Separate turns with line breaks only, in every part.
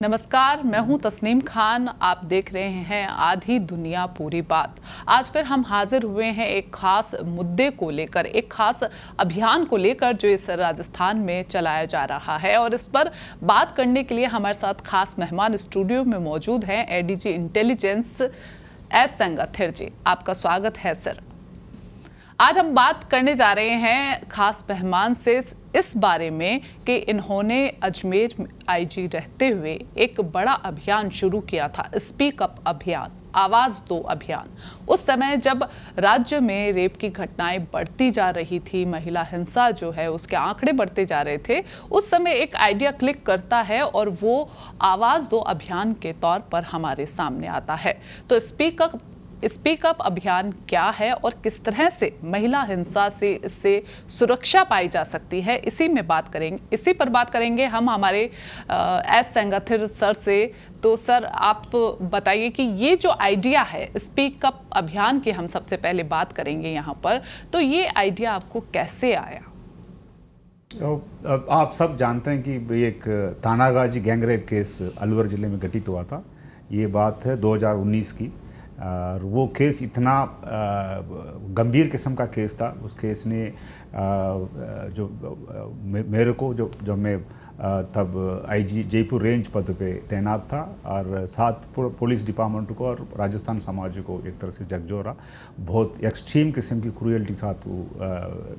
नमस्कार, मैं हूं तस्नीम खान। आप देख रहे हैं आधी दुनिया पूरी बात। आज फिर हम हाजिर हुए हैं एक खास मुद्दे को लेकर, एक खास अभियान को लेकर जो इस राजस्थान में चलाया जा रहा है। और इस पर बात करने के लिए हमारे साथ खास मेहमान स्टूडियो में मौजूद हैं एडीजी इंटेलिजेंस एस सेंगाथिर जी। आपका स्वागत है सर। आज हम बात करने जा रहे हैं खास मेहमान से इस बारे में कि इन्होंने अजमेर में आईजी रहते हुए एक बड़ा अभियान शुरू किया था, स्पीक अप अभियान, आवाज़ दो अभियान। उस समय जब राज्य में रेप की घटनाएं बढ़ती जा रही थी, महिला हिंसा जो है उसके आंकड़े बढ़ते जा रहे थे, उस समय एक आइडिया क्लिक करता है और वो आवाज़ दो अभियान के तौर पर हमारे सामने आता है। तो स्पीक अप अभियान क्या है और किस तरह से महिला हिंसा से इससे सुरक्षा पाई जा सकती है, इसी पर बात करेंगे हम हमारे एस सेंगाथिर सर से। तो सर, आप बताइए कि ये जो आइडिया है स्पीक अप अभियान की, हम सबसे पहले बात करेंगे यहाँ पर। तो ये आइडिया आपको कैसे आया?
आप सब जानते हैं कि एक थानागाजी गैंगरेप केस अलवर ज़िले में घटित हुआ था। ये बात है 2019 की। और वो केस इतना गंभीर किस्म का केस था। उस केस ने जो मेरे को जो मैं तब आईजी जयपुर रेंज पद पे तैनात था और साथ पुलिस डिपार्टमेंट को और राजस्थान समाज को एक तरह से झकझोरा, बहुत एक्सट्रीम किस्म की क्रूएल्टी साथ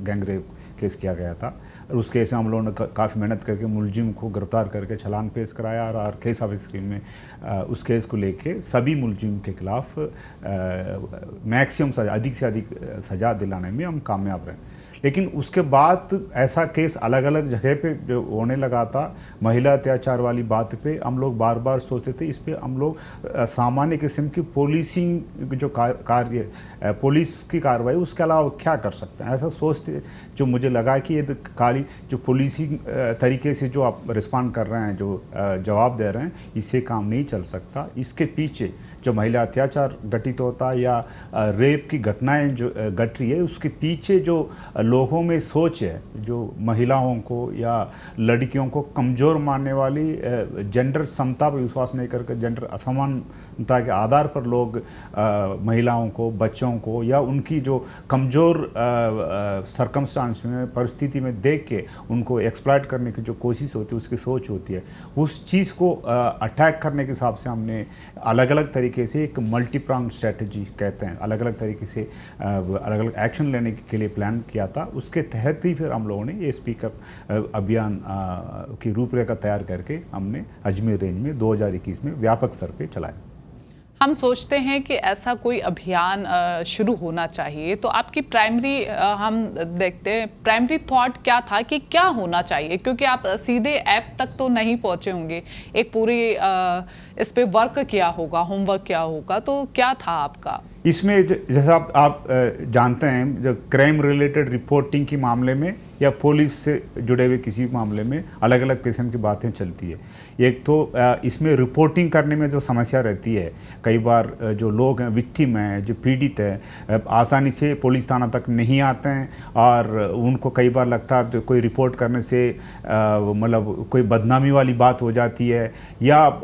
गैंगरेप केस किया गया था। और उस केस में हम लोगों ने काफ़ी मेहनत करके मुलजिम को गिरफ्तार करके चालान पेश कराया और केस ऑफिसर में उस केस को लेके सभी मुलजिम के खिलाफ मैक्सिमम सज़ा, अधिक से अधिक सज़ा दिलाने में हम कामयाब रहे। लेकिन उसके बाद ऐसा केस अलग अलग जगह पे जो होने लगा था, महिला अत्याचार वाली बात पे हम लोग बार बार सोचते थे इस पे हम लोग सामान्य किस्म की पोलिसिंग जो कार्य पुलिस की कार्रवाई, उसके अलावा क्या कर सकते हैं, ऐसा सोचते। जो मुझे लगा कि ये खाली जो पुलिसिंग तरीके से जो आप रिस्पॉन्ड कर रहे हैं, जो जवाब दे रहे हैं, इससे काम नहीं चल सकता। इसके पीछे जो महिला अत्याचार घटित होता या रेप की घटनाएं जो घट रही है, उसके पीछे जो लोगों में सोच है, जो महिलाओं को या लड़कियों को कमज़ोर मानने वाली, जेंडर समता पर विश्वास नहीं करके जेंडर असमानता के आधार पर लोग महिलाओं को, बच्चों को या उनकी जो कमज़ोर सरकमस्टांस में, परिस्थिति में देख के उनको एक्सप्लॉइट करने की जो कोशिश होती है, उसकी सोच होती है, उस चीज़ को अटैक करने के हिसाब से हमने अलग अलग तरीके से एक मल्टी प्रांग स्ट्रेटजी कहते हैं, अलग अलग तरीके से अलग अलग एक्शन लेने के लिए प्लान किया था। उसके तहत ही फिर हम लोगों ने ये स्पीकअप अभियान की रूपरेखा तैयार करके हमने अजमेर रेंज में 2021 में व्यापक स्तर पे चलाया।
हम सोचते हैं कि ऐसा कोई अभियान शुरू होना चाहिए, तो आपकी प्राइमरी हम देखते हैं प्राइमरी थॉट क्या था कि क्या होना चाहिए, क्योंकि आप सीधे ऐप तक तो नहीं पहुंचे होंगे, एक पूरी इस पे वर्क किया होगा, होमवर्क किया होगा, तो क्या था आपका
इसमें? जैसा आप जानते हैं, जो क्राइम रिलेटेड रिपोर्टिंग के मामले में या पुलिस से जुड़े हुए किसी मामले में अलग अलग किस्म की बातें चलती है। एक तो इसमें रिपोर्टिंग करने में जो समस्या रहती है, कई बार जो लोग हैं, विक्टिम हैं, जो पीड़ित हैं, आसानी से पुलिस थाना तक नहीं आते हैं और उनको कई बार लगता है कोई रिपोर्ट करने से मतलब कोई बदनामी वाली बात हो जाती है, या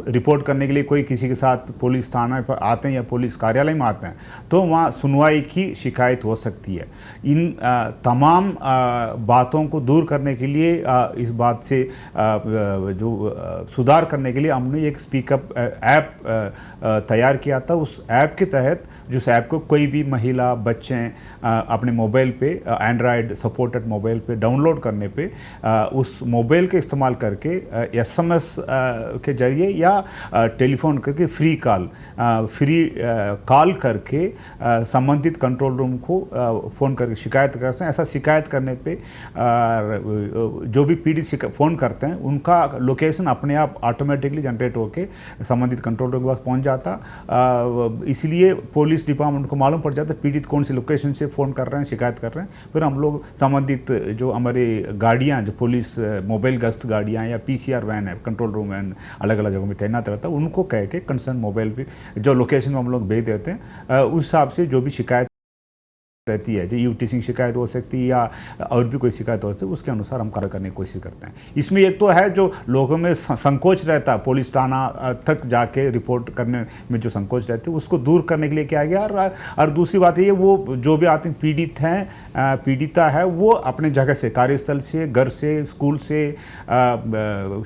रिपोर्ट करने के लिए कोई किसी के साथ पुलिस थाना पर आते हैं या पुलिस कार्यालय में आते हैं तो वहाँ सुनवाई की शिकायत हो सकती है। इन तमाम बातों को दूर करने के लिए, इस बात से जो सुधार करने के लिए हमने एक स्पीकअप ऐप तैयार किया था। उस ऐप के तहत, जिस ऐप को कोई भी महिला, बच्चे अपने मोबाइल पे, एंड्रॉयड सपोर्टेड मोबाइल पे डाउनलोड करने पे उस मोबाइल के इस्तेमाल करके SMS के जरिए या टेलीफोन करके फ्री कॉल करके संबंधित कंट्रोल रूम को फ़ोन करके शिकायत कर सकते हैं। ऐसा शिकायत करने पे जो भी पीड़ित फ़ोन करते हैं उनका लोकेशन अपने आप ऑटोमेटिकली जनरेट होकर संबंधित कंट्रोल रूम के पास पहुंच जाता। इसलिए पुलिस डिपार्टमेंट को मालूम पड़ जाता है पीड़ित कौन सी लोकेशन से फ़ोन कर रहे हैं, शिकायत कर रहे हैं। फिर हम लोग संबंधित जो हमारे गाड़ियाँ, जो पुलिस मोबाइल गश्त गाड़ियाँ या PCR वैन है, कंट्रोल रूम वैन अलग अलग जगहों में तैनात रहता है, उनको कह के कंसर्न मोबाइल पे जो लोकेशन में हम लोग भेज देते हैं, उस हिसाब से जो भी शिकायत रहती है, जो टीचिंग शिकायत हो सकती है या और भी कोई शिकायत हो सकती है, उसके अनुसार हम कार्य करने की कोशिश करते हैं। इसमें एक तो है जो लोगों में संकोच रहता है, पुलिस थाना तक जाके रिपोर्ट करने में जो संकोच रहते हैं उसको दूर करने के लिए किया गया। और दूसरी बात ये, वो जो भी आते हैं पीड़ित हैं, पीड़िता है, वो अपने जगह से, कार्यस्थल से, घर से, स्कूल से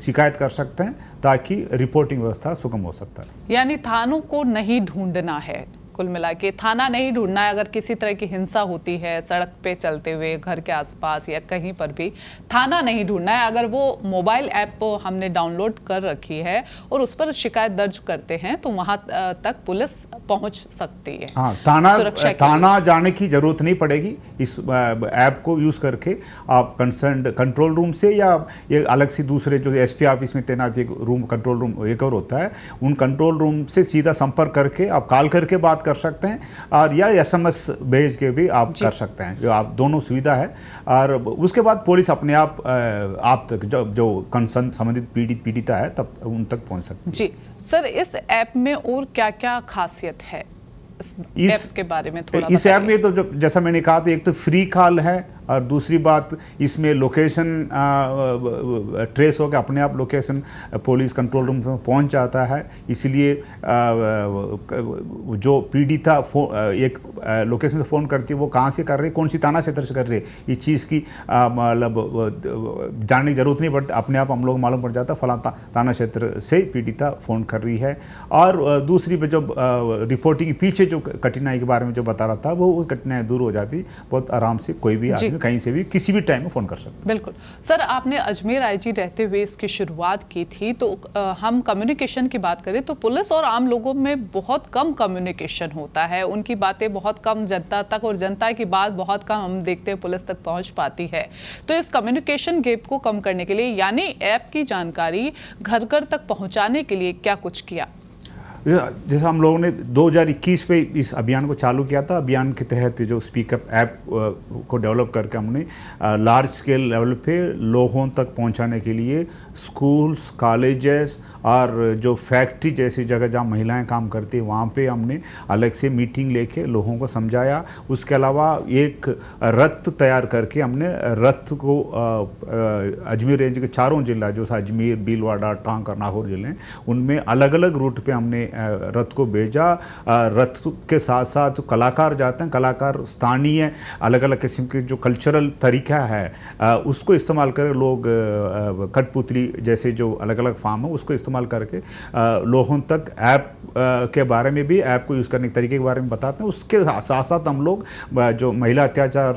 शिकायत कर सकते हैं, ताकि रिपोर्टिंग व्यवस्था सुगम हो सकता है।
यानी थानों को नहीं ढूंढना है, कुल मिला के थाना नहीं ढूंढना है। अगर किसी तरह की हिंसा होती है सड़क पे चलते हुए, घर के आसपास या कहीं पर भी, थाना नहीं ढूंढना है। अगर वो मोबाइल ऐप हमने डाउनलोड कर रखी है और उस पर शिकायत दर्ज करते हैं तो वहां तक पुलिस पहुंच सकती है।
हाँ, थाना जाने की जरूरत नहीं पड़ेगी। इस ऐप को यूज करके आप कंसर्न कंट्रोल रूम से, या ये अलग से दूसरे जो एसपी ऑफिस में तैनात एक रूम, कंट्रोल रूम एक और होता है, उन कंट्रोल रूम से सीधा संपर्क करके आप कॉल करके बात कर सकते हैं, और या एसएमएस भेज के भी आप कर सकते हैं, जो आप दोनों सुविधा है। और उसके बाद पुलिस अपने आप तक जो कंसर्न संबंधित पीड़िता है तब उन तक पहुंच सकती है।
जी सर, इस ऐप में और क्या क्या खासियत है, इस ऐप के बारे में थोड़ा
इस ऐप में तो जैसा मैंने कहा था, एक तो फ्री कॉल है, और दूसरी बात इसमें लोकेशन ट्रेस होकर अपने आप लोकेशन पुलिस कंट्रोल रूम में पहुंच जाता है। इसलिए जो पीड़िता एक लोकेशन से फ़ोन करती है, वो कहाँ से कर रही है, कौन सी थाना क्षेत्र से कर रही है, इस चीज़ की मतलब जानने की जरूरत नहीं पड़ती, अपने आप हम लोग मालूम पड़ जाता फला थाना क्षेत्र से पीड़िता फ़ोन कर रही है। और दूसरी जो रिपोर्टिंग के पीछे जो कठिनाई के बारे में जो बता रहा था, वो कठिनाई दूर हो जाती, बहुत आराम से कोई भी आदमी कहीं से भी किसी भी टाइम में फ़ोन कर सकते।
बिल्कुल सर, आपने अजमेर आईजी रहते हुए इसकी शुरुआत की थी, तो हम कम्युनिकेशन की बात करें तो पुलिस और आम लोगों में बहुत कम कम्युनिकेशन होता है, उनकी बातें बहुत कम जनता तक, और जनता की बात बहुत कम हम देखते हैं पुलिस तक पहुंच पाती है। तो इस कम्युनिकेशन गैप को कम करने के लिए, यानी ऐप की जानकारी घर घर तक पहुंचाने के लिए क्या कुछ किया?
जैसे हम लोगों ने 2021 पे इस अभियान को चालू किया था। अभियान के तहत जो स्पीकअप ऐप को डेवलप करके हमने लार्ज स्केल लेवल पे लोगों तक पहुंचाने के लिए स्कूल्स, कॉलेजेस और जो फैक्ट्री जैसी जगह जहाँ महिलाएं काम करती हैं, वहाँ पे हमने अलग से मीटिंग लेके लोगों को समझाया। उसके अलावा एक रथ तैयार करके हमने रथ को अजमेर रेंज के चारों जिला, जो अजमेर, भीलवाड़ा, टांग और नागौर जिले हैं, उनमें अलग अलग रूट पे हमने रथ को भेजा। रथ के साथ साथ जो कलाकार जाते हैं, कलाकार स्थानीय अलग अलग किस्म के जो कल्चरल तरीका है उसको इस्तेमाल कर लोग कठपुतली जैसे जो अलग अलग फार्म है उसको इस्तेमाल करके लोगों तक ऐप के बारे में भी, ऐप को यूज़ करने के तरीके के बारे में बताते हैं। उसके साथ साथ हम लोग जो महिला अत्याचार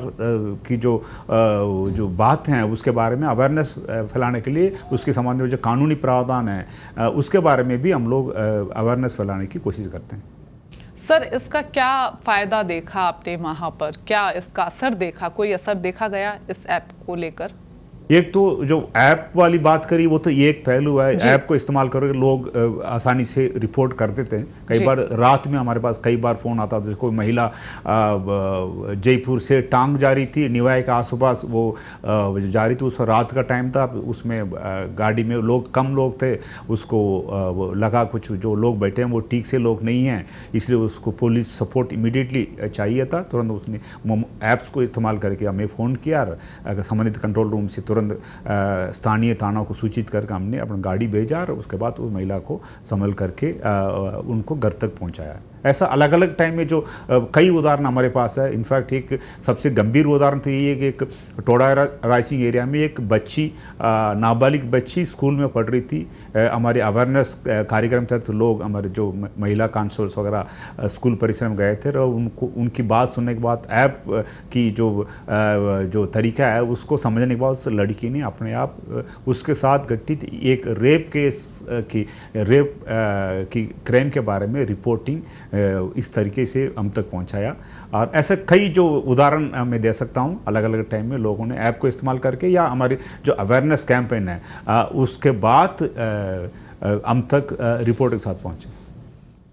की जो बात हैं उसके बारे में अवेयरनेस फैलाने के लिए, उसके संबंध में जो कानूनी प्रावधान है उसके बारे में भी हम लोग अवेयरनेस फैलाने की कोशिश करते हैं।
सर, इसका क्या फ़ायदा देखा आपने वहाँ पर, क्या इसका असर देखा, कोई असर देखा गया इस ऐप को लेकर?
एक तो जो ऐप वाली बात करी वो तो एक पहलू है। ऐप को इस्तेमाल करके लोग आसानी से रिपोर्ट कर देते हैं। कई बार रात में हमारे पास कई बार फ़ोन आता था, जैसे कोई महिला जयपुर से टांग जा रही थी, निवाय के आसपास वो जा रही थी, उस रात का टाइम था, उसमें गाड़ी में कम लोग थे, उसको लगा कुछ जो लोग बैठे हैं वो ठीक से लोग नहीं हैं, इसलिए उसको पुलिस सपोर्ट इमीडिएटली चाहिए था। तुरंत उसने ऐप्स को इस्तेमाल करके हमें फ़ोन किया, संबंधित कंट्रोल रूम से तुरंत स्थानीय थाना को सूचित करके हमने अपना गाड़ी भेजा और उसके बाद उस महिला को संभल करके उनको घर तक पहुंचाया। ऐसा अलग अलग टाइम में जो कई उदाहरण हमारे पास है। इनफैक्ट एक सबसे गंभीर उदाहरण तो ये है कि एक टोडा राइसिंग एरिया में एक बच्ची, नाबालिग बच्ची स्कूल में पढ़ रही थी। हमारे अवेयरनेस कार्यक्रम तहत लोग, हमारे जो महिला कांस्टेबल्स वगैरह स्कूल परिसर में गए थे और उनकी बात सुनने के बाद ऐप की जो तरीका है उसको समझने के बाद उस लड़की ने अपने आप उसके साथ घटित एक रेप की क्राइम के बारे में रिपोर्टिंग इस तरीके से हम तक पहुंचाया। और ऐसे कई जो उदाहरण मैं दे सकता हूं, अलग अलग टाइम में लोगों ने ऐप को इस्तेमाल करके या हमारे जो अवेयरनेस कैंपेन है उसके बाद हम तक रिपोर्ट के साथ पहुंचे।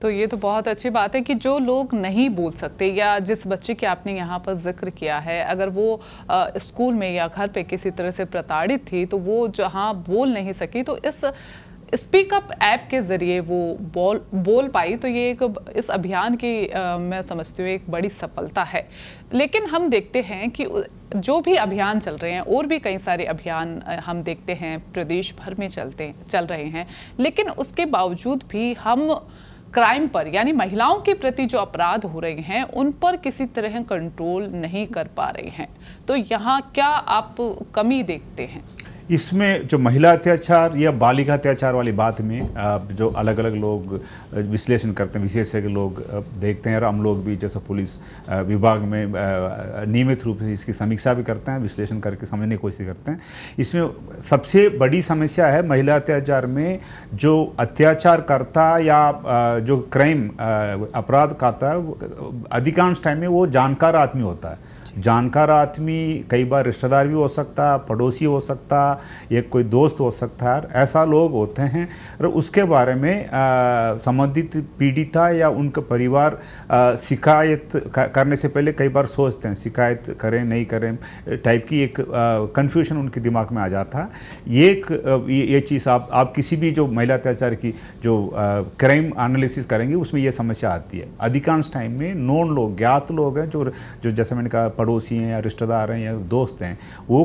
तो ये तो बहुत अच्छी बात है कि जो लोग नहीं बोल सकते, या जिस बच्चे की आपने यहाँ पर जिक्र किया है, अगर वो स्कूल में या घर पे किसी तरह से प्रताड़ित थी तो वो जहाँ बोल नहीं सकी, तो स्पीक अप ऐप के ज़रिए वो बोल पाई, तो ये एक इस अभियान की मैं समझती हूँ एक बड़ी सफलता है। लेकिन हम देखते हैं कि जो भी अभियान चल रहे हैं, और भी कई सारे अभियान हम देखते हैं प्रदेश भर में चल रहे हैं, लेकिन उसके बावजूद भी हम क्राइम पर, यानी महिलाओं के प्रति जो अपराध हो रहे हैं उन पर किसी तरह कंट्रोल नहीं कर पा रहे हैं। तो यहाँ क्या आप कमी देखते हैं?
इसमें जो महिला अत्याचार या बालिका अत्याचार वाली बात में जो अलग अलग लोग विश्लेषण करते हैं, विशेषज्ञ लोग देखते हैं, और हम लोग भी जैसा पुलिस विभाग में नियमित रूप से इसकी समीक्षा भी करते हैं, विश्लेषण करके समझने की कोशिश करते हैं। इसमें सबसे बड़ी समस्या है महिला अत्याचार में जो अत्याचार करता या जो क्राइम अपराध करता है, अधिकांश टाइम में वो जानकार आदमी होता है। जानकार आदमी कई बार रिश्तेदार भी हो सकता, पड़ोसी हो सकता, एक कोई दोस्त हो सकता है, ऐसा लोग होते हैं। और उसके बारे में संबंधित पीड़िता या उनका परिवार शिकायत करने से पहले कई बार सोचते हैं शिकायत करें नहीं करें टाइप की एक कन्फ्यूजन उनके दिमाग में आ जाता है। ये चीज़ आप किसी भी जो महिला अत्याचार की जो क्राइम एनालिसिस करेंगे उसमें ये समस्या आती है। अधिकांश टाइम में नॉन लोग, ज्ञात लोग हैं जो जैसे मैंने कहा पड़ोसी हैं या रिश्तेदार हैं या दोस्त हैं, वो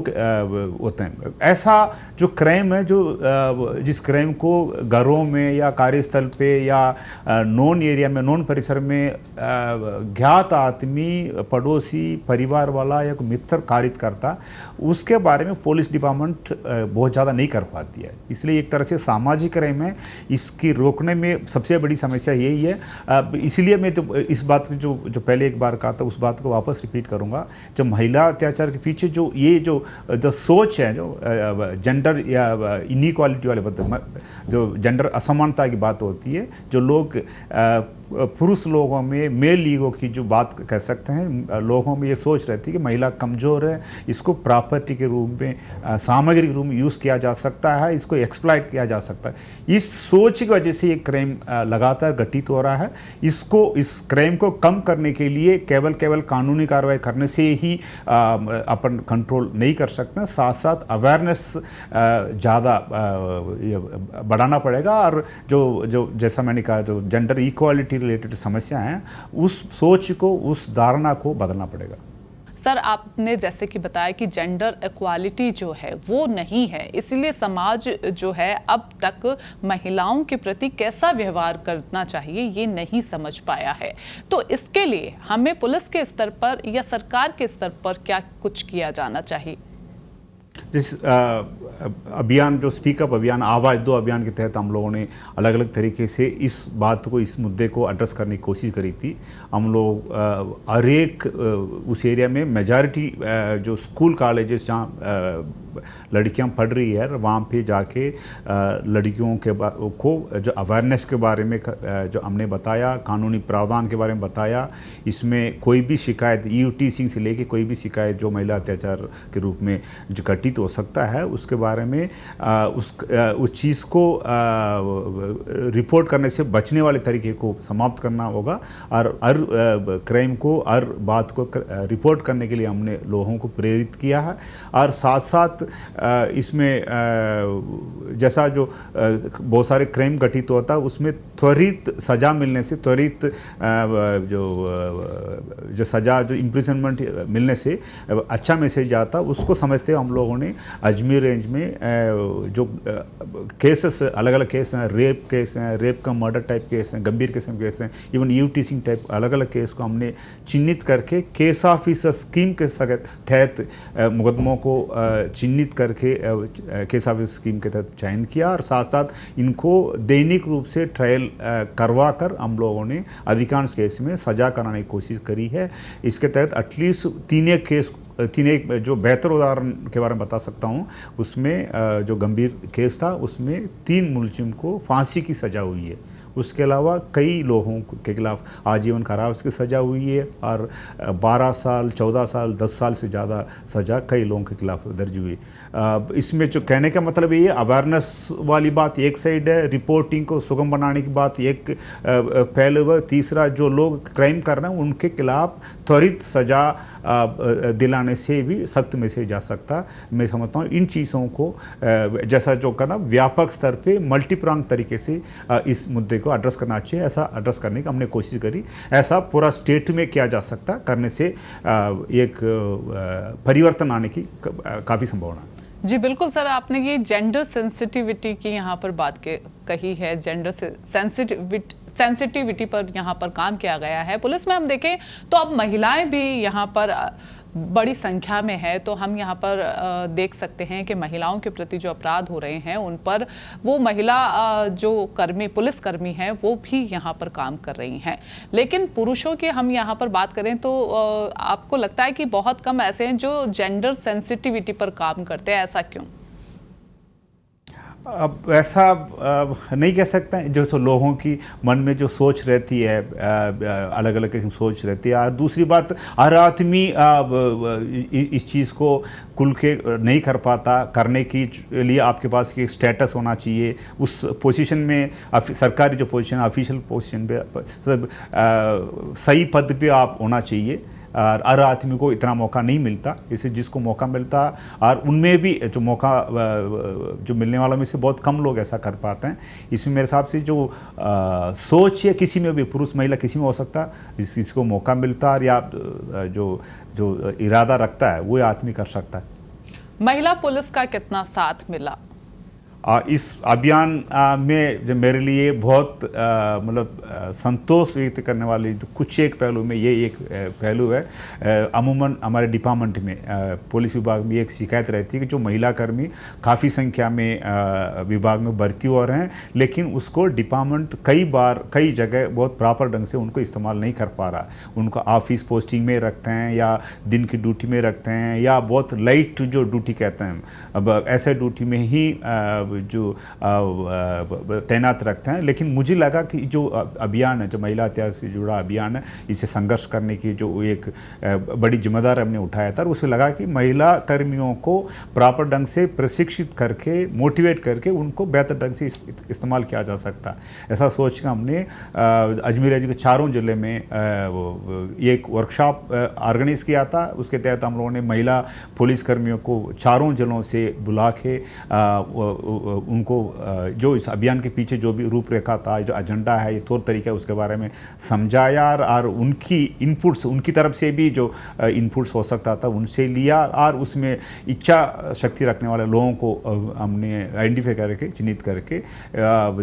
होते हैं। ऐसा जो क्राइम है, जो जिस क्राइम को घरों में या कार्यस्थल पे या नॉन एरिया में, नॉन परिसर में ज्ञात आदमी, पड़ोसी, परिवार वाला या कोई मित्र कारित करता, उसके बारे में पुलिस डिपार्टमेंट बहुत ज़्यादा नहीं कर पाती है। इसलिए एक तरह से सामाजिक क्राइम है, इसकी रोकने में सबसे बड़ी समस्या यही है। इसलिए मैं तो इस बात की जो पहले एक बार कहा था उस बात को वापस रिपीट करूँगा। जो महिला अत्याचार के पीछे जो ये जो सोच है, जो जेंडर या इनइक्वालिटी वाले जो जेंडर असमानता की बात होती है, जो लोग पुरुष लोगों में, मेल ईगो की जो बात कह सकते हैं, लोगों में ये सोच रहती है कि महिला कमज़ोर है, इसको प्रॉपर्टी के रूप में, सामग्री के रूप में यूज़ किया जा सकता है, इसको एक्सप्लॉइट किया जा सकता है। इस सोच की वजह से ये क्राइम लगातार घटित हो रहा है। इस क्राइम को कम करने के लिए केवल कानूनी कार्रवाई करने से ही अपन कंट्रोल नहीं कर सकते, साथ साथ अवेयरनेस ज़्यादा बढ़ाना पड़ेगा। और जो जैसा मैंने कहा, जो जेंडर इक्वालिटी रिलेटेड समस्या हैं, उस सोच को, उस धारणा को बदलना पड़ेगा।
सर, आपने जैसे कि बताया कि जेंडर इक्वालिटी जो है वो नहीं है, इसलिए समाज जो है अब तक महिलाओं के प्रति कैसा व्यवहार करना चाहिए ये नहीं समझ पाया है। तो इसके लिए हमें पुलिस के स्तर पर या सरकार के स्तर पर क्या कुछ किया जाना चाहिए?
जिस अभियान, जो स्पीकअप अभियान, आवाज़ दो अभियान के तहत हम लोगों ने अलग अलग तरीके से इस बात को, इस मुद्दे को एड्रेस करने की कोशिश करी थी। हम लोग हर एक उस एरिया में मेजॉरिटी जो स्कूल कॉलेजेस जहाँ लड़कियां पढ़ रही है, वहाँ पे जाके लड़कियों को जो अवेयरनेस के बारे में जो हमने बताया, कानूनी प्रावधान के बारे में बताया। इसमें कोई भी शिकायत, ईओटीसी से लेके कोई भी शिकायत जो महिला अत्याचार के रूप में जो घटित हो सकता है, उसके बारे में उस चीज़ को रिपोर्ट करने से बचने वाले तरीके को समाप्त करना होगा। और हर क्राइम को, हर बात को रिपोर्ट करने के लिए हमने लोगों को प्रेरित किया है। और साथ साथ इसमें जैसा जो बहुत सारे क्राइम घटित होता है, उसमें त्वरित सज़ा मिलने से, त्वरित जो सज़ा, जो इम्प्रिजनमेंट मिलने से अच्छा मैसेज आता, उसको समझते हुए हम लोगों ने अजमेर रेंज में जो केसेस, अलग अलग केस हैं, रेप केस हैं, रेप का मर्डर टाइप केस हैं, गंभीर किस्म के केस हैं, इवन ईओटीसी टाइप अलग अलग केस को हमने चिन्हित करके केस ऑफिसर स्कीम के तहत मुकदमों को चिन्हित करके केस ऑफिसर स्कीम के तहत चयन किया। और साथ साथ इनको दैनिक रूप से ट्रायल करवा कर हम लोगों ने अधिकांश केस में सजा कराने की कोशिश करी है। इसके तहत एटलीस्ट तीन एक जो बेहतर उदाहरण के बारे में बता सकता हूँ, उसमें जो गंभीर केस था उसमें 3 मुलजिम को फांसी की सज़ा हुई है। उसके अलावा कई लोगों के खिलाफ आजीवन कारावास की सज़ा हुई है और 12 साल, 14 साल, 10 साल से ज़्यादा सज़ा कई लोगों के खिलाफ दर्ज हुई। इसमें जो कहने का मतलब ये अवेयरनेस वाली बात एक साइड है, रिपोर्टिंग को सुगम बनाने की बात एक पहलू है, तीसरा जो लोग क्राइम कर रहे हैं उनके खिलाफ त्वरित सज़ा दिलाने से भी सख्त मैसेज जा सकता। मैं समझता हूँ इन चीज़ों को जैसा जो करना व्यापक स्तर पे मल्टीप्रांग तरीके से इस मुद्दे को एड्रेस करना चाहिए। ऐसा एड्रेस करने की हमने कोशिश करी, ऐसा पूरा स्टेट में किया जा सकता, करने से एक परिवर्तन आने की काफ़ी संभावना है।
जी बिल्कुल सर, आपने ये जेंडर सेंसिटिविटी की यहाँ पर बात कही है। जेंडर सेंसिटिविटी पर यहाँ पर काम किया गया है। पुलिस में हम देखें तो अब महिलाएं भी यहाँ पर बड़ी संख्या में है, तो हम यहाँ पर देख सकते हैं कि महिलाओं के प्रति जो अपराध हो रहे हैं उन पर वो महिला जो पुलिसकर्मी हैं वो भी यहाँ पर काम कर रही हैं। लेकिन पुरुषों की हम यहाँ पर बात करें तो आपको लगता है कि बहुत कम ऐसे हैं जो जेंडर सेंसिटिविटी पर काम करते हैं, ऐसा क्यों?
अब ऐसा नहीं कह सकते हैं, जो लोगों की मन में जो सोच रहती है, अलग अलग किस्म की सोच रहती है। और दूसरी बात, हर आदमी इस चीज़ को खुल के नहीं कर पाता। करने की लिए आपके पास एक स्टेटस होना चाहिए, उस पोजीशन में सरकारी जो पोजीशन, ऑफिशियल पोजीशन पे सही पद पे आप होना चाहिए। और हर आदमी को इतना मौका नहीं मिलता, इसे जिसको मौका मिलता, और उनमें भी जो मौका जो मिलने वालों में से बहुत कम लोग ऐसा कर पाते हैं। इसमें मेरे हिसाब से जो सोच है, किसी में भी, पुरुष महिला किसी में हो सकता, जिसको मौका मिलता और या जो इरादा रखता है वो आदमी कर सकता है।
महिला पुलिस का कितना साथ मिला
इस अभियान में? जो मेरे लिए बहुत मतलब संतोष व्यक्त करने वाली जो कुछ एक पहलू में ये एक पहलू है। अमूमन हमारे डिपार्टमेंट में, पुलिस विभाग में एक शिकायत रहती है कि जो महिला कर्मी काफ़ी संख्या में विभाग में भर्ती हो रहे हैं, लेकिन उसको डिपार्टमेंट कई जगह बहुत प्रॉपर ढंग से उनको इस्तेमाल नहीं कर पा रहा। उनको ऑफिस पोस्टिंग में रखते हैं या दिन की ड्यूटी में रखते हैं या बहुत लाइट जो ड्यूटी कहते हैं, अब ऐसे ड्यूटी में ही जो तैनात रखते हैं। लेकिन मुझे लगा कि जो अभियान है, जो महिला हत्या से जुड़ा अभियान है, इसे संघर्ष करने की जो एक बड़ी जिम्मेदारी हमने उठाया था, उससे लगा कि महिला कर्मियों को प्रॉपर ढंग से प्रशिक्षित करके, मोटिवेट करके उनको बेहतर ढंग से इस्तेमाल किया जा सकता। ऐसा सोच कर हमने अजमेर राज्य के चारों जिले में एक वर्कशॉप ऑर्गेनाइज किया था। उसके तहत हम लोगों ने महिला पुलिस कर्मियों को चारों जिलों से बुला के उनको जो इस अभियान के पीछे जो भी रूपरेखा था, जो एजेंडा है, ये तौर तरीका है, उसके बारे में समझाया और उनकी इनपुट्स, उनकी तरफ से भी जो इनपुट्स हो सकता था उनसे लिया, और उसमें इच्छा शक्ति रखने वाले लोगों को हमने आइडेंटिफाई करके, चिन्हित करके,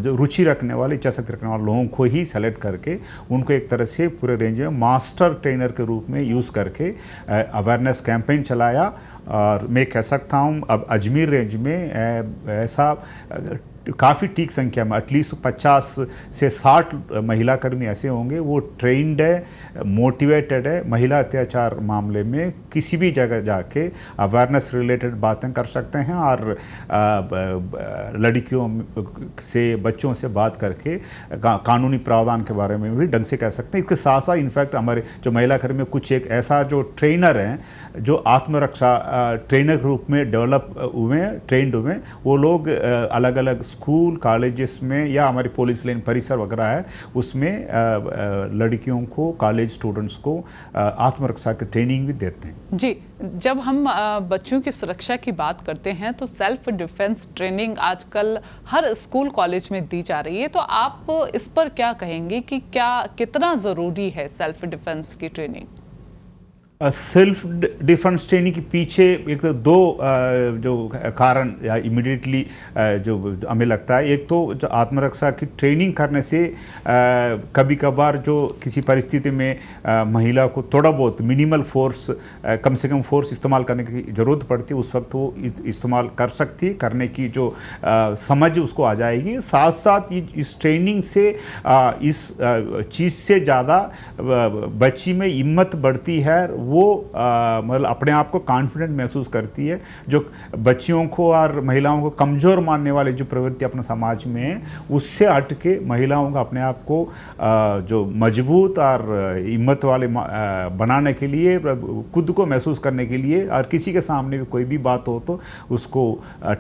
जो रुचि रखने वाले, इच्छा शक्ति रखने वाले लोगों को ही सेलेक्ट करके उनको एक तरह से पूरे रेंज में मास्टर ट्रेनर के रूप में यूज़ करके अवेयरनेस कैंपेन चलाया। और मैं कह सकता हूँ अब अजमेर रेंज में ऐसा काफ़ी ठीक संख्या में एटलीस्ट 50 से 60 महिला कर्मी ऐसे होंगे, वो ट्रेंड है, मोटिवेटेड है, महिला अत्याचार मामले में किसी भी जगह जाके अवेयरनेस रिलेटेड बातें कर सकते हैं और लड़कियों से, बच्चों से बात करके कानूनी प्रावधान के बारे में भी ढंग से कह सकते हैं। इसके साथ साथ इनफैक्ट हमारे जो महिला कर्मी कुछ एक ऐसा जो ट्रेनर हैं, जो आत्मरक्षा ट्रेनर के रूप में डेवलप हुए, ट्रेंड हुए, वो लोग अलग अलग स्कूल, कॉलेजेस में या हमारी पुलिस लाइन परिसर वगैरह है, उसमें लड़कियों को, कॉलेज स्टूडेंट्स को आत्मरक्षा की ट्रेनिंग भी देते हैं।
जी, जब हम बच्चों की सुरक्षा की बात करते हैं तो सेल्फ डिफेंस ट्रेनिंग आजकल हर स्कूल कॉलेज में दी जा रही है, तो आप इस पर क्या कहेंगे कि कितना ज़रूरी है सेल्फ डिफेंस की ट्रेनिंग?
सेल्फ डिफेंस ट्रेनिंग के पीछे एक तो दो जो कारण इमीडिएटली जो हमें लगता है, एक तो जो आत्मरक्षा की ट्रेनिंग करने से कभी कभार जो किसी परिस्थिति में महिला को थोड़ा बहुत मिनिमल फोर्स, कम से कम फोर्स इस्तेमाल करने की ज़रूरत पड़ती है, उस वक्त वो इस्तेमाल कर सकती है, करने की जो समझ उसको आ जाएगी। साथ साथ इस ट्रेनिंग से इस चीज़ से ज़्यादा बच्ची में हिम्मत बढ़ती है, वो मतलब अपने आप को कॉन्फिडेंट महसूस करती है। जो बच्चियों को और महिलाओं को कमज़ोर मानने वाली जो प्रवृत्ति अपने समाज में है, उससे हट के महिलाओं को अपने आप को जो मजबूत और हिम्मत वाले बनाने के लिए, खुद को महसूस करने के लिए, और किसी के सामने भी कोई भी बात हो तो उसको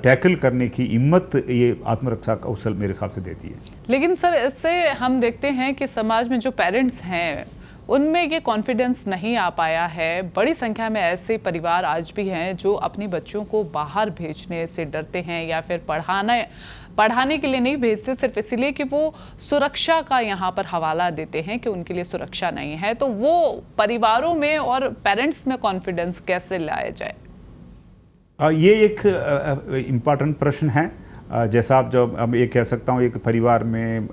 टैकल करने की हिम्मत ये आत्मरक्षा कौशल मेरे हिसाब से देती है।
लेकिन सर, इससे हम देखते हैं कि समाज में जो पेरेंट्स हैं उनमें ये कॉन्फिडेंस नहीं आ पाया है। बड़ी संख्या में ऐसे परिवार आज भी हैं जो अपनी बच्चों को बाहर भेजने से डरते हैं या फिर पढ़ाने के लिए नहीं भेजते, सिर्फ इसलिए कि वो सुरक्षा का यहाँ पर हवाला देते हैं कि उनके लिए सुरक्षा नहीं है। तो वो परिवारों में और पेरेंट्स में कॉन्फिडेंस कैसे लाया जाए?
ये एक इम्पॉर्टेंट प्रश्न है। जैसा आप जो अब ये कह सकता हूँ, एक परिवार में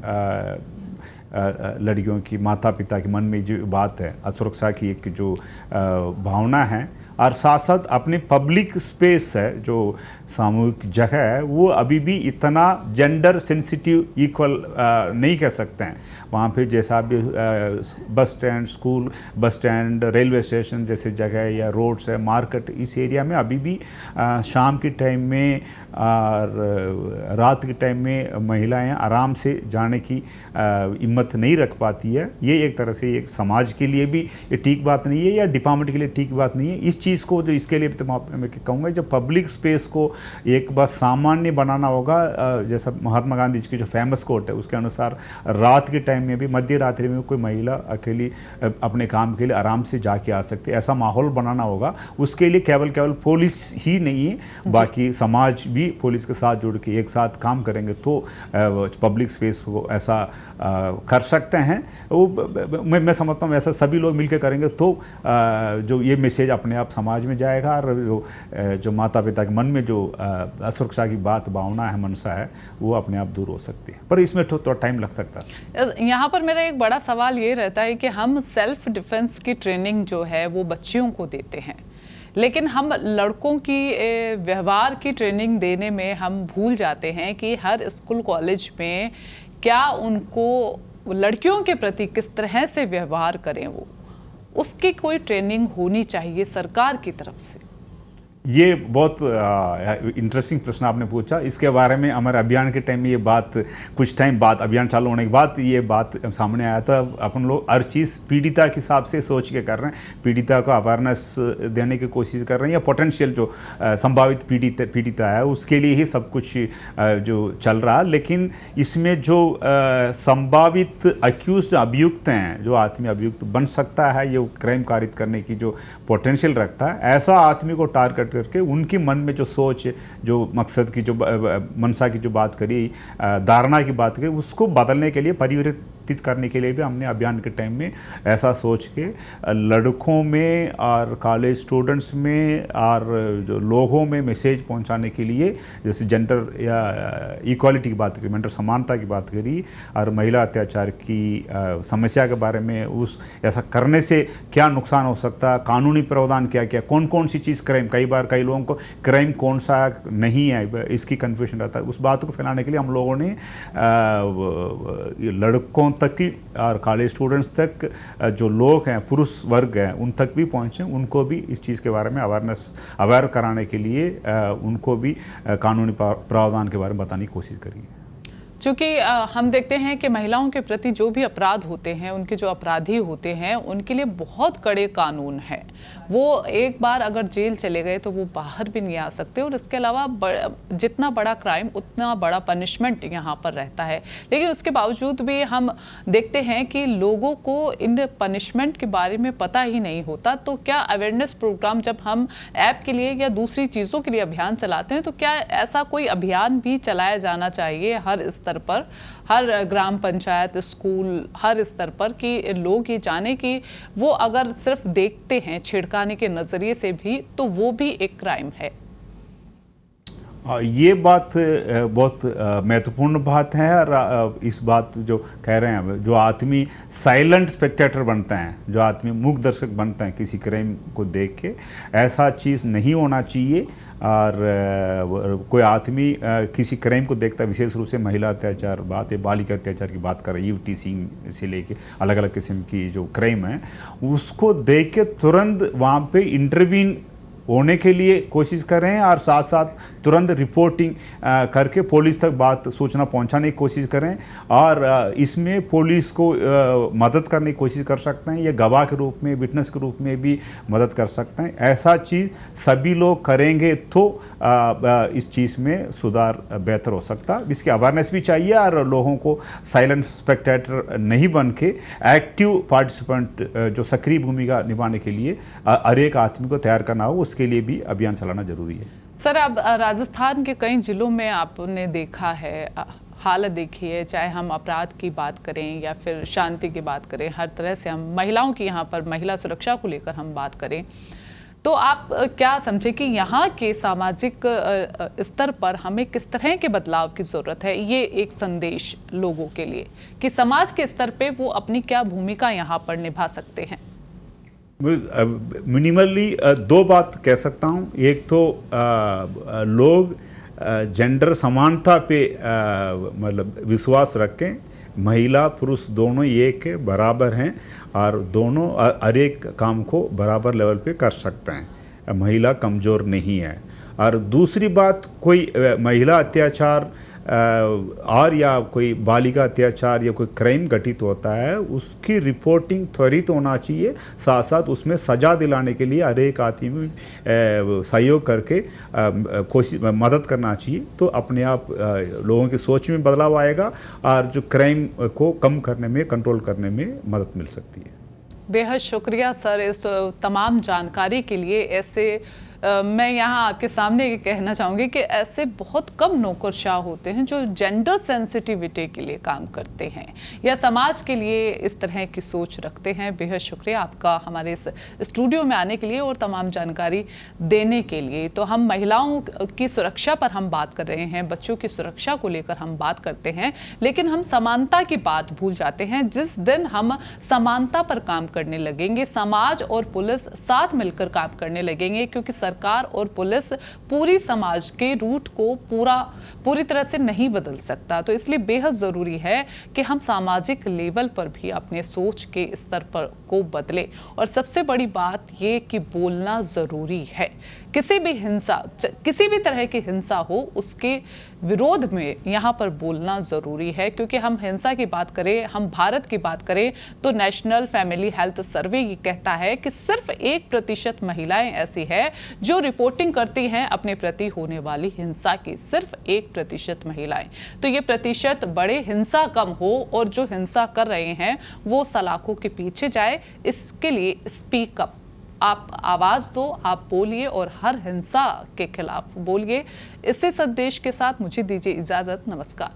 लड़कियों की माता पिता के मन में जो बात है असुरक्षा की, एक जो भावना है, और साथ साथ अपने पब्लिक स्पेस है, जो सामूहिक जगह है, वो अभी भी इतना जेंडर सेंसिटिव इक्वल नहीं कह सकते हैं। वहाँ पे जैसा आप bus stand, school, bus stand, railway station जैसे जगह या रोड्स है, मार्केट, इस एरिया में अभी भी शाम के टाइम में और रात के टाइम में महिलाएं आराम से जाने की हिम्मत नहीं रख पाती है। ये एक तरह से एक समाज के लिए भी ये ठीक बात नहीं है, या डिपार्टमेंट के लिए ठीक बात नहीं है। इस चीज़ को जो इसके लिए तो मैं कहूँगा, जब पब्लिक स्पेस को एक बार सामान्य बनाना होगा, जैसा महात्मा गांधी जी की जो फेमस कोट है उसके अनुसार, रात के टाइम में भी, मध्य रात्रि में कोई महिला अकेली अपने काम के लिए आराम से जाके आ सकती है, ऐसा माहौल बनाना होगा। उसके लिए केवल पुलिस ही नहीं है, बाकी समाज भी पुलिस के साथ जुड़ के एक साथ काम करेंगे तो पब्लिक स्पेस को ऐसा कर सकते हैं। वो मैं समझता हूँ ऐसा सभी लोग मिलकर करेंगे तो जो ये मैसेज अपने आप समाज में जाएगा, और जो माता पिता के मन में जो असुरक्षा की बात, भावना है, मनसा है, वो अपने आप दूर हो सकती है। पर इसमें थोड़ा टाइम लग सकता है।
यहाँ पर मेरा एक बड़ा सवाल ये रहता है कि हम सेल्फ डिफेंस की ट्रेनिंग जो है वो बच्चियों को देते हैं, लेकिन हम लड़कों की व्यवहार की ट्रेनिंग देने में हम भूल जाते हैं कि हर स्कूल कॉलेज में क्या उनको लड़कियों के प्रति किस तरह से व्यवहार करें, वो उसकी कोई ट्रेनिंग होनी चाहिए सरकार की तरफ से।
ये बहुत इंटरेस्टिंग प्रश्न आपने पूछा। इसके बारे में हमारे अभियान के टाइम में ये बात, कुछ टाइम बाद अभियान चालू होने के बाद ये बात सामने आया था। अपन लोग हर चीज़ पीड़िता के हिसाब से सोच के कर रहे हैं, पीड़िता को अवेयरनेस देने की कोशिश कर रहे हैं, या पोटेंशियल जो संभावित पीड़िता है उसके लिए ही सब कुछ जो चल रहा है। लेकिन इसमें जो संभावित अक्यूज्ड, अभियुक्त हैं, जो आदमी अभियुक्त बन सकता है, ये क्राइम कारित करने की जो पोटेंशियल रखता है, ऐसा आदमी को टारगेट करके उनके मन में जो सोच, जो मकसद की, जो मनसा की जो बात करी, धारणा की बात करी, उसको बदलने के लिए, परिवर्तित करने के लिए भी हमने अभियान के टाइम में ऐसा सोच के लड़कों में और कॉलेज स्टूडेंट्स में और जो लोगों में मैसेज पहुंचाने के लिए, जैसे जेंडर या इक्वालिटी की बात करी, जेंडर समानता की बात करी, और महिला अत्याचार की समस्या के बारे में, उस ऐसा करने से क्या नुकसान हो सकता है, कानूनी प्रावधान क्या क्या, कौन कौन सी चीज़ क्राइम, कई बार कई लोगों को क्राइम कौन सा नहीं है इसकी कन्फ्यूजन रहता है। उस बात को फैलाने के लिए हम लोगों ने लड़कों तक की और कॉलेज स्टूडेंट्स तक जो लोग हैं, पुरुष वर्ग हैं, उन तक भी पहुँचे, उनको भी इस चीज़ के बारे में अवेयर कराने के लिए उनको भी कानूनी प्रावधान के बारे में बताने की कोशिश करी है।
चूँकि हम देखते हैं कि महिलाओं के प्रति जो भी अपराध होते हैं, उनके जो अपराधी होते हैं, उनके लिए बहुत कड़े कानून हैं। वो एक बार अगर जेल चले गए तो वो बाहर भी नहीं आ सकते, और इसके अलावा जितना बड़ा क्राइम उतना बड़ा पनिशमेंट यहाँ पर रहता है। लेकिन उसके बावजूद भी हम देखते हैं कि लोगों को इन पनिशमेंट के बारे में पता ही नहीं होता। तो क्या अवेयरनेस प्रोग्राम, जब हम ऐप के लिए या दूसरी चीज़ों के लिए अभियान चलाते हैं, तो क्या ऐसा कोई अभियान भी चलाया जाना चाहिए हर स्तर पर, हर ग्राम पंचायत, स्कूल, हर स्तर पर, कि लोग ये जाने कि वो अगर सिर्फ देखते हैं छिड़काने के नज़रिए से भी, तो वो भी एक क्राइम है।
ये बात बहुत महत्वपूर्ण बात है। और इस बात जो कह रहे हैं, जो आदमी साइलेंट स्पेक्टेटर बनते हैं, जो आदमी मूक दर्शक बनते हैं किसी क्राइम को देख के, ऐसा चीज़ नहीं होना चाहिए। और कोई आदमी किसी क्राइम को देखता है, विशेष रूप से महिला अत्याचार बात है, बालिका अत्याचार की बात कर रही है, टीजिंग से लेके अलग अलग किस्म की जो क्राइम है, उसको देख के तुरंत वहाँ पे इंटरवीन होने के लिए कोशिश कर रहे हैं और साथ साथ तुरंत रिपोर्टिंग करके पुलिस तक बात सूचना पहुंचाने की कोशिश करें और इसमें पुलिस को मदद करने की कोशिश कर सकते हैं या गवाह के रूप में, विटनेस के रूप में भी मदद कर सकते हैं। ऐसा चीज़ सभी लोग करेंगे तो इस चीज़ में सुधार बेहतर हो सकता है। इसकी अवेयरनेस भी चाहिए और लोगों को साइलेंट स्पेक्टेटर नहीं बन के एक्टिव पार्टिसिपेंट जो सक्रिय भूमिका निभाने के लिए हर एक आदमी को तैयार करना हो, उसके लिए भी अभियान चलाना जरूरी है।
सर, अब राजस्थान के कई जिलों में आपने देखा है, हालत देखी है, चाहे हम अपराध की बात करें या फिर शांति की बात करें, हर तरह से हम महिलाओं की यहाँ पर महिला सुरक्षा को लेकर हम बात करें, तो आप क्या समझे कि यहाँ के सामाजिक स्तर पर हमें किस तरह के बदलाव की ज़रूरत है? ये एक संदेश लोगों के लिए कि समाज के स्तर पे वो अपनी क्या भूमिका यहाँ पर निभा सकते हैं।
मिनिमली दो बात कह सकता हूँ। एक तो लोग जेंडर समानता पे मतलब विश्वास रखें, महिला पुरुष दोनों एक है, बराबर हैं और दोनों हर एक काम को बराबर लेवल पे कर सकते हैं, महिला कमज़ोर नहीं है। और दूसरी बात, कोई महिला अत्याचार और या कोई बालिका अत्याचार या कोई क्राइम घटित होता है, उसकी रिपोर्टिंग त्वरित होना चाहिए, साथ साथ उसमें सज़ा दिलाने के लिए हर एक आदमी सहयोग करके कोशिश मदद करना चाहिए। तो अपने आप लोगों की सोच में बदलाव आएगा और जो क्राइम को कम करने में, कंट्रोल करने में मदद मिल सकती है।
बेहद शुक्रिया सर इस तमाम जानकारी के लिए। ऐसे मैं यहाँ आपके सामने ये कहना चाहूँगी कि ऐसे बहुत कम नौकरशाह होते हैं जो जेंडर सेंसिटिविटी के लिए काम करते हैं या समाज के लिए इस तरह की सोच रखते हैं। बेहद शुक्रिया आपका हमारे इस स्टूडियो में आने के लिए और तमाम जानकारी देने के लिए। तो हम महिलाओं की सुरक्षा पर हम बात कर रहे हैं, बच्चों की सुरक्षा को लेकर हम बात करते हैं, लेकिन हम समानता की बात भूल जाते हैं। जिस दिन हम समानता पर काम करने लगेंगे, समाज और पुलिस साथ मिलकर काम करने लगेंगे, क्योंकि सरकार और पुलिस पूरी समाज के रूट को पूरी तरह से नहीं बदल सकता। तो इसलिए बेहद ज़रूरी है कि हम सामाजिक लेवल पर भी अपने सोच के स्तर पर को बदले। और सबसे बड़ी बात ये कि बोलना ज़रूरी है। किसी भी तरह की हिंसा हो, उसके विरोध में यहाँ पर बोलना ज़रूरी है। क्योंकि हम हिंसा की बात करें, हम भारत की बात करें, तो नेशनल फैमिली हेल्थ सर्वे ये कहता है कि सिर्फ 1% महिलाएं ऐसी है जो रिपोर्टिंग करती हैं अपने प्रति होने वाली हिंसा की, सिर्फ 1% महिलाएं। तो ये प्रतिशत बढ़े, हिंसा कम हो और जो हिंसा कर रहे हैं वो सलाखों के पीछे जाए। इसके लिए स्पीक अप, आप आवाज़ दो, आप बोलिए और हर हिंसा के खिलाफ बोलिए। इसी संदेश के साथ मुझे दीजिए इजाज़त। नमस्कार।